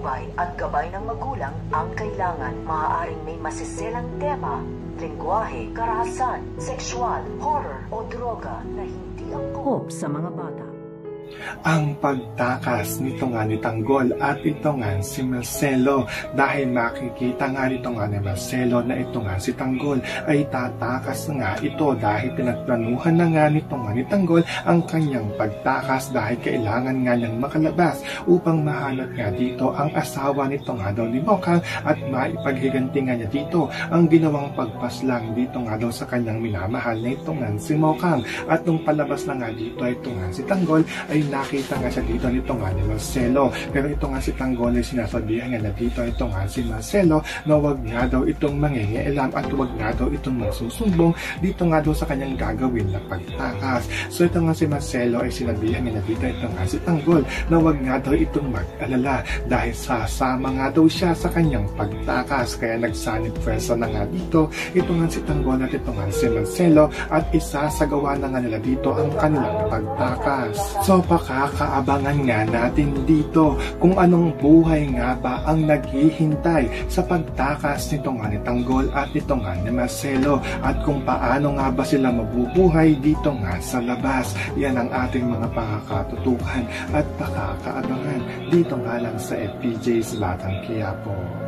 patnubay at gabay ng magulang ang kailangan. Maaaring may masiselang tema, lengguwahe, karahasan, sexual, horror o droga na hindi angkop sa mga bata. Ang pagtakas nito nga ni Tanggol at ito nga si Marcelo, dahil makikita nga nito nga ni Marcelo na ito nga si Tanggol ay tatakas nga ito dahil pinagplanuhan na nga nito nga ni Tanggol ang kanyang pagtakas dahil kailangan nga niyang makalabas upang mahanap nga dito ang asawa nito nga daw ni Mokang at maipaghiganti nga niya dito ang ginawang pagpaslang dito nga daw sa kanyang minamahal na ito nga si Mokang. At nung palabas na nga dito ito nga si Tanggol ay nakita nga siya dito nito nga ni Marcelo, pero ito nga si Tanggol ay sinasabihan nga na dito ito nga si Marcelo na wag nga daw itong mangingialam at wag nga daw itong magsusumbong dito nga daw sa kanyang gagawin na pagtakas. So ito nga si Marcelo ay sinabihan nga na dito ito nga si Tanggol na wag nga daw itong mag-alala dahil sasama nga daw siya sa kanyang pagtakas. Kaya nagsanib pwersa na nga dito ito nga si Tanggol at ito nga si Marcelo at isasagawa na nga nila dito ang kanilang pagtakas. So pakakaabangan nga natin dito kung anong buhay nga ba ang naghihintay sa pagtakas nito nga ni Tanggol at ito nga ni Marcelo at kung paano nga ba sila mabubuhay dito nga sa labas. Yan ang ating mga pakakatutukan at pakakaabangan dito nga lang sa FPJ's Batang Quiapo.